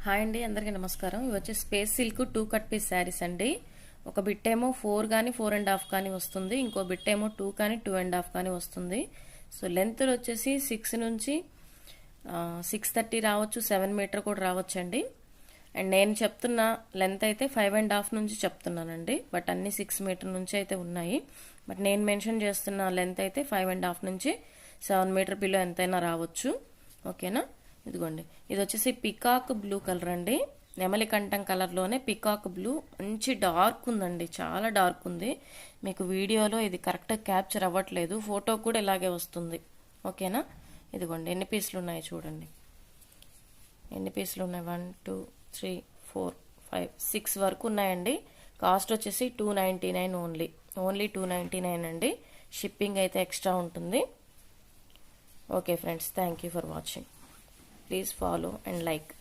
Hi అండి, అందరికీ నమస్కారం. ఇవి వచ్చి space silk 2 cut piece sarees అండి. ఒక బిట్ ఏమో 4 కానీ 4.5 కానీ వస్తుంది, ఇంకో బిట్ ఏమో 2 కానీ 2.5 కానీ వస్తుంది. సో లెంత్ వచ్చేసి 6 నుంచి 6:30 రావచ్చు, 7 మీటర్ కూడా రావచ్చు అండి. అండ్ నేను చెప్తున్న లెంత్ అయితే 5.5 నుంచి చెప్తున్నానండి, బట్ అన్ని 6 మీటర్ నుంచి అయితే ఉన్నాయి. బట్ నేను మెన్షన్ చేస్తున్న లెంత్ అయితే 5.5 నుంచి 7 మీటర్ బిలో ఎంతైనా రావచ్చు. ఓకేనా? ఇదిగోండి, ఇది వచ్చేసి పికాక్ బ్లూ కలర్ అండి. నెమలి కంఠం కలర్లోనే పికాక్ బ్లూ, మంచి డార్క్ ఉందండి, చాలా డార్క్ ఉంది. మీకు వీడియోలో ఇది కరెక్ట్గా క్యాప్చర్ అవ్వట్లేదు, ఫోటో కూడా ఇలాగే వస్తుంది. ఓకేనా? ఇదిగోండి, ఎన్ని పీసులు ఉన్నాయి చూడండి. ఎన్ని పీసులు ఉన్నాయి? 1 2 3 4 5 6 వరకు ఉన్నాయండి. కాస్ట్ వచ్చేసి 299 ఓన్లీ 299 అండి. షిప్పింగ్ అయితే ఎక్స్ట్రా ఉంటుంది. Okay friends, thank you for watching. Please follow and like.